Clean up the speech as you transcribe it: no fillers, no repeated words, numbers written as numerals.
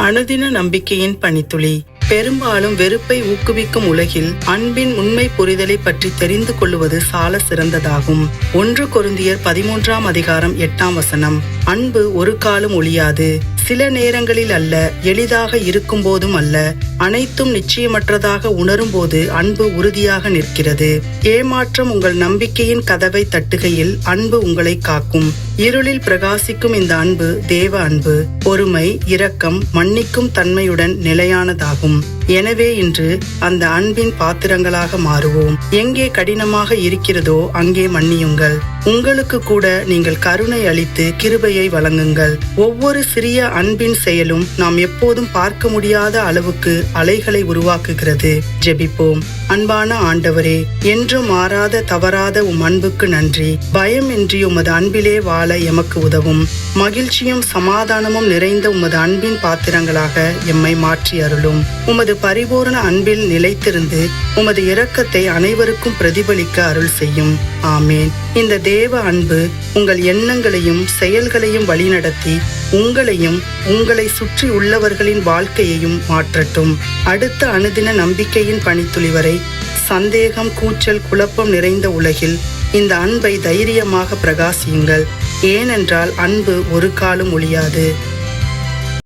அனுதின நம்பிக்கையின் பனித்துளி. பெரும்பாலும் வெறுப்பை ஊக்குவிக்கும் உலகில் அன்பின் உண்மை புரிதலை பற்றி தெரிந்து கொள்வது சால சிறந்ததாகும். 1 கொரிந்தியர் 13:8. அன்பு ஒரு காலம் ஒழியாது. சில நேரங்களில் அல்ல, எளிதாக இருக்கும் போதும் அல்ல, அனைத்தும் நிச்சயமற்றதாக உணரும் போது அன்பு உறுதியாக நிற்கிறது. ஏமாற்றம் உங்கள் நம்பிக்கையின் கதவை தட்டுகையில் அன்பு உங்களை காக்கும். இருளில் பிரகாசிக்கும் இந்த அன்பு தேவ அன்பு. பொறுமை, இரக்கம், மன்னிக்கும் தன்மையுடன் நிலையானதாகும். எனவே இன்று அந்த அன்பின் பாத்திரங்களாக மாறுவோம். எங்கே கடினமாக இருக்கிறதோ அங்கே மன்னியுங்கள். உங்களுக்கு கூட நீங்கள் கருணை அளித்து கிருபையை வழங்குங்கள். ஒவ்வொரு சிறிய அன்பின் செயலும் நாம் எப்போதும் பார்க்க முடியாத அளவுக்கு அலைகளை உருவாக்குகிறது. ஜெபிப்போம். அன்பான ஆண்டவரே, என்றும் மாறாத தவறாத உம் அன்புக்கு நன்றி. பயமின்றி உமது அன்பிலே வாழ எமக்கு உதவும். மகிழ்ச்சியும் சமாதானமும் நிறைந்த உமது அன்பின் பாத்திரங்களாக எம்மை மாற்றி அருளும். உமது பரிபூர்ண அன்பில் நிலைத்திருந்து உமது இரக்கத்தை அனைவருக்கும் பிரதிபலிக்க அருள் செய்யும். ஆமேன். இந்த தேவ அன்பு உங்கள் எண்ணங்களையும் செயல்களையும் வழிநடத்தி உங்களையும் உங்களை சுற்றி உள்ளவர்களின் வாழ்க்கையையும் மாற்றட்டும். அடுத்த அனுதின நம்பிக்கையின் பனித்துளி வரை சந்தேகம், கூச்சல், குழப்பம் நிறைந்த உலகில் இந்த அன்பை தைரியமாக பிரகாசியுங்கள். ஏனென்றால் அன்பு ஒரு காலம் ஒழியாது.